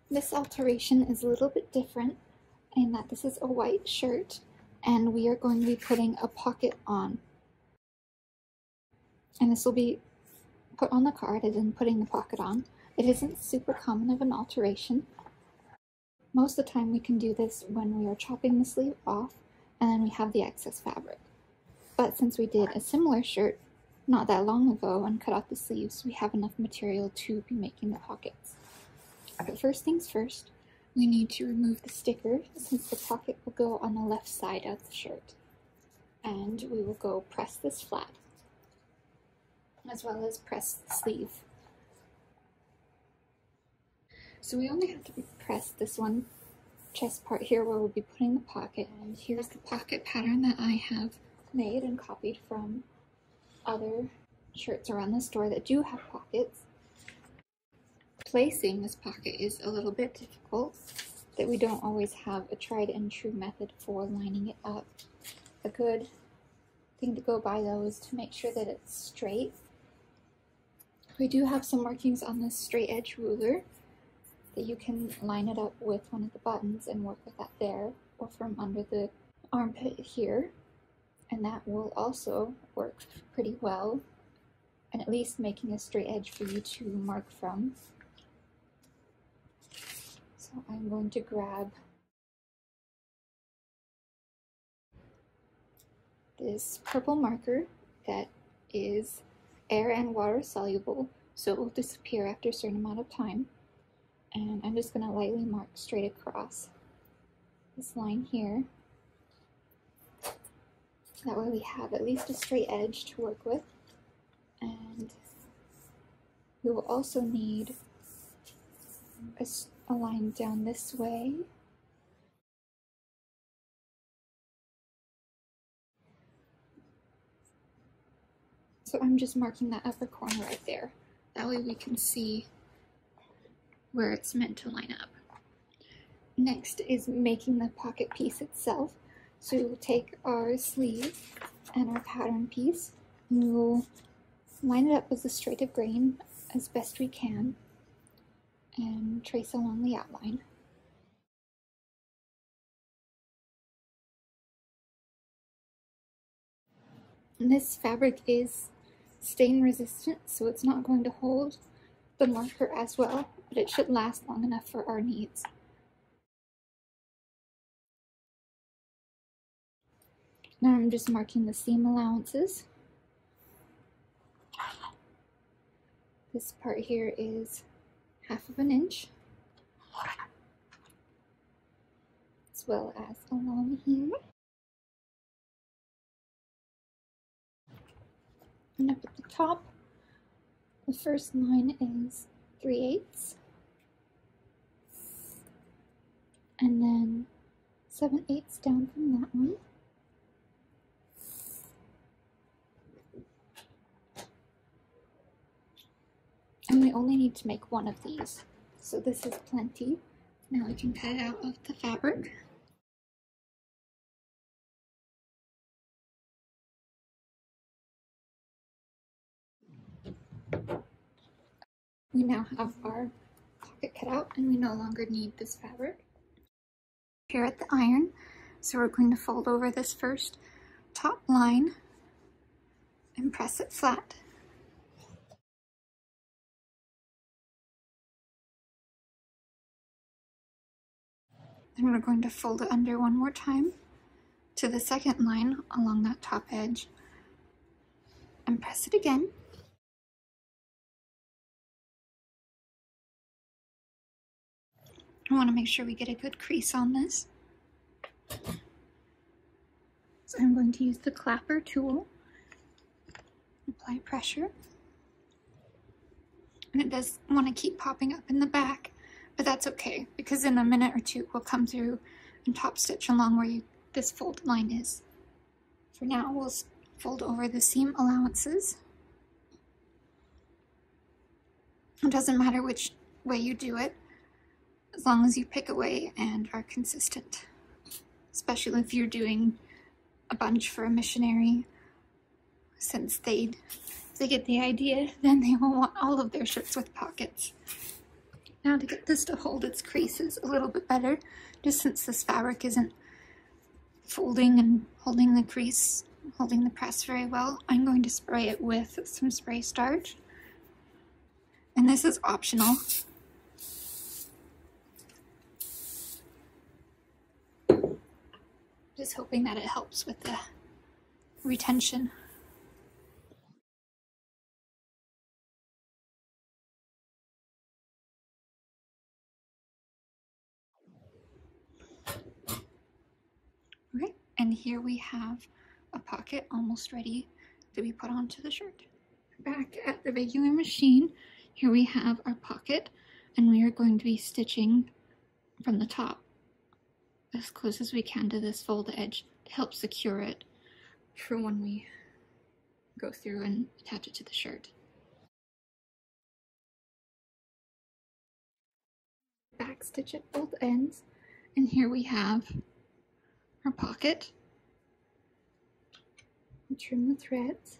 This alteration is a little bit different in that this is a white shirt and we are going to be putting a pocket on. And this will be put on the card as in putting the pocket on. It isn't super common of an alteration. Most of the time we can do this when we are chopping the sleeve off and then we have the excess fabric. But since we did a similar shirt not that long ago and cut off the sleeves, we have enough material to be making the pockets. But first things first, we need to remove the sticker since the pocket will go on the left side of the shirt. And we will go press this flat, as well as press the sleeve. So we only have to press this one chest part here where we'll be putting the pocket. And here's the pocket pattern that I have made and copied from other shirts around the store that do have pockets. Placing this pocket is a little bit difficult, that we don't always have a tried and true method for lining it up. A good thing to go by though is to make sure that it's straight. We do have some markings on this straight edge ruler that you can line it up with one of the buttons and work with that there, or from under the armpit here, and that will also work pretty well, and at least making a straight edge for you to mark from. So I'm going to grab this purple marker that is air and water soluble, so it will disappear after a certain amount of time. And I'm just going to lightly mark straight across this line here. That way we have at least a straight edge to work with. And we will also need a line down this way. So I'm just marking that upper corner right there. That way we can see where it's meant to line up. Next is making the pocket piece itself. So we'll take our sleeve and our pattern piece and we'll line it up as a straight of grain as best we can and trace along the outline. And this fabric is stain resistant, so it's not going to hold the marker as well, but it should last long enough for our needs. Now I'm just marking the seam allowances. This part here is 1/2 inch, as well as along here. And up at the top, the first line is 3/8, and then 7/8 down from that one. And we only need to make one of these, so this is plenty. Now we can cut it out of the fabric. We now have our pocket cut out and we no longer need this fabric. Here at the iron, so we're going to fold over this first top line and press it flat. Then we're going to fold it under one more time to the second line along that top edge and press it again. I want to make sure we get a good crease on this. So I'm going to use the clapper tool, apply pressure. And it does want to keep popping up in the back, but that's okay because in a minute or two we'll come through and top stitch along where this fold line is. For now we'll fold over the seam allowances. It doesn't matter which way you do it, as long as you pick away and are consistent. Especially if you're doing a bunch for a missionary, since if they get the idea, then they will want all of their shirts with pockets. Now to get this to hold its creases a little bit better, just since this fabric isn't folding and holding the crease, holding the press very well, I'm going to spray it with some spray starch. And this is optional. Just hoping that it helps with the retention. Okay, and here we have a pocket almost ready to be put onto the shirt. Back at the regular machine, here we have our pocket, and we are going to be stitching from the top as close as we can to this fold edge to help secure it for when we go through and attach it to the shirt. Back stitch at both ends, and here we have our pocket. Trim the threads.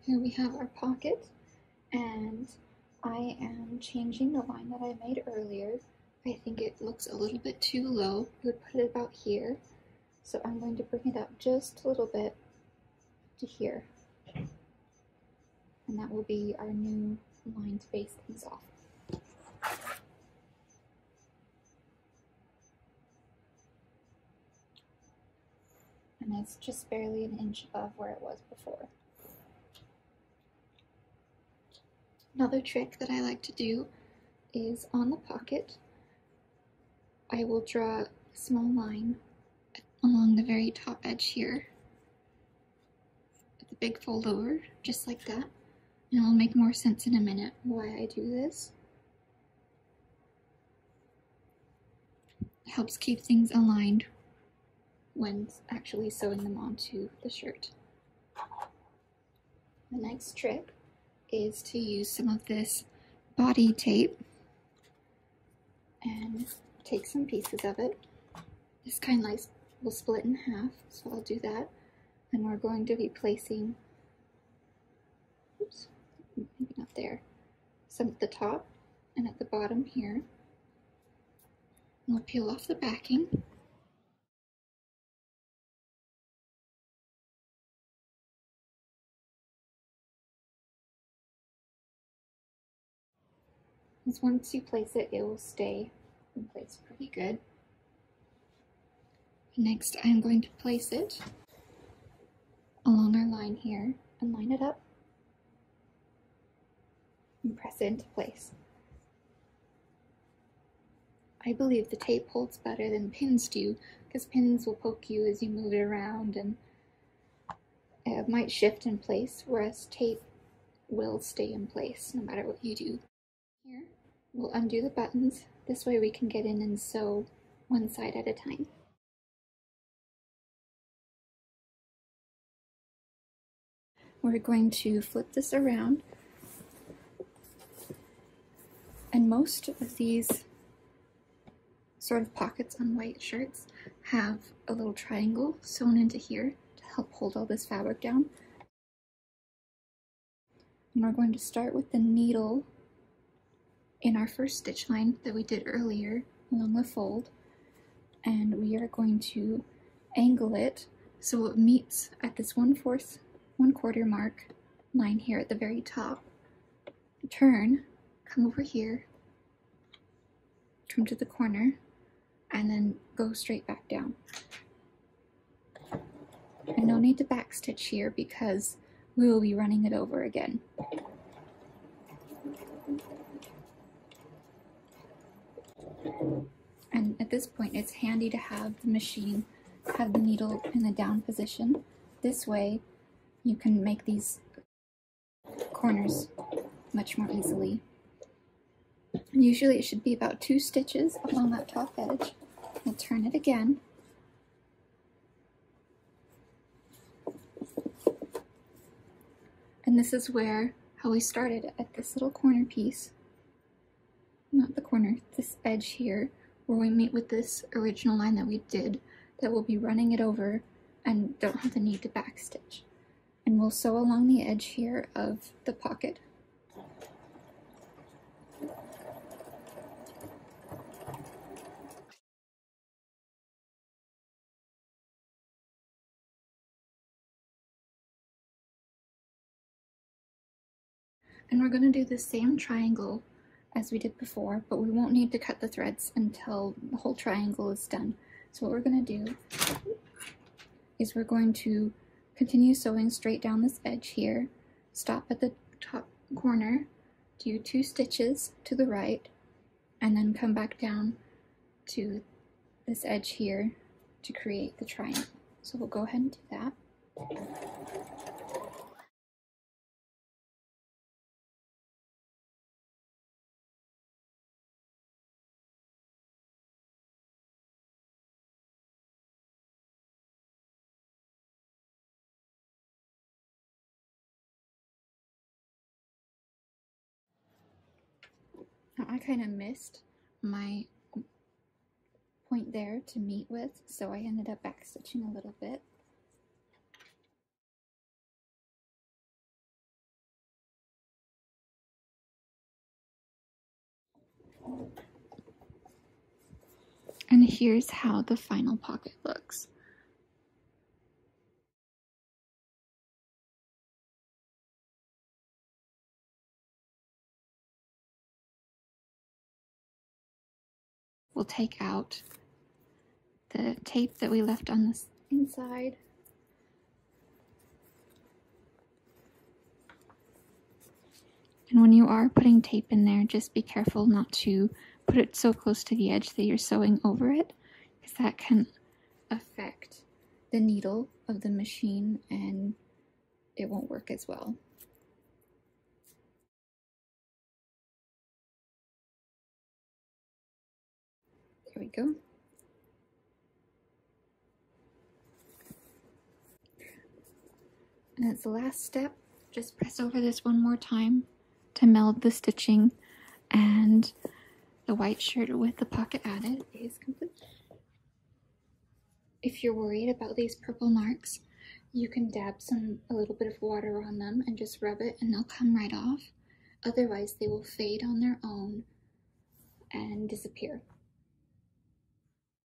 Here we have our pocket, and I am changing the line that I made earlier. I think it looks a little bit too low. I would put it about here. So I'm going to bring it up just a little bit to here. And that will be our new line to base things off. And it's just barely an inch above where it was before. Another trick that I like to do is on the pocket, I will draw a small line along the very top edge here, with the big fold over, just like that. And it will make more sense in a minute why I do this. It helps keep things aligned when actually sewing them onto the shirt. The next trick is to use some of this body tape and take some pieces of it. This kind of will split in half, so I'll do that. And we're going to be placing, oops, maybe not there, some at the top and at the bottom here. And we'll peel off the backing. Because once you place it, it will stay in place pretty good. Next, I'm going to place it along our line here and line it up and press it into place. I believe the tape holds better than pins do, because pins will poke you as you move it around and it might shift in place, whereas tape will stay in place no matter what you do. Here, we'll undo the buttons. This way we can get in and sew one side at a time. We're going to flip this around, and most of these sort of pockets on white shirts have a little triangle sewn into here to help hold all this fabric down. And we're going to start with the needle in our first stitch line that we did earlier along the fold, and we are going to angle it so it meets at this 1/4 mark line here at the very top. Turn, come over here, come to the corner, and then go straight back down. And no need to backstitch here because we will be running it over again. And at this point, it's handy to have the machine have the needle in the down position. This way, you can make these corners much more easily. And usually it should be about 2 stitches along that top edge. I'll turn it again. And this is how we started at this little corner piece. Not the corner, this edge here, where we meet with this original line that we did that we'll be running it over and don't have the need to backstitch. And we'll sew along the edge here of the pocket. And we're going to do the same triangle as we did before, but we won't need to cut the threads until the whole triangle is done. So what we're going to do is we're going to continue sewing straight down this edge here, stop at the top corner, do 2 stitches to the right, and then come back down to this edge here to create the triangle. So we'll go ahead and do that. Now I kind of missed my point there to meet with, so I ended up backstitching a little bit. And here's how the final pocket looks. We'll take out the tape that we left on this inside. And when you are putting tape in there, just be careful not to put it so close to the edge that you're sewing over it, because that can affect the needle of the machine and it won't work as well. There we go. And as the last step, just press over this one more time to meld the stitching, and the white shirt with the pocket added is complete. If you're worried about these purple marks, you can dab a little bit of water on them and just rub it and they'll come right off. Otherwise, they will fade on their own and disappear.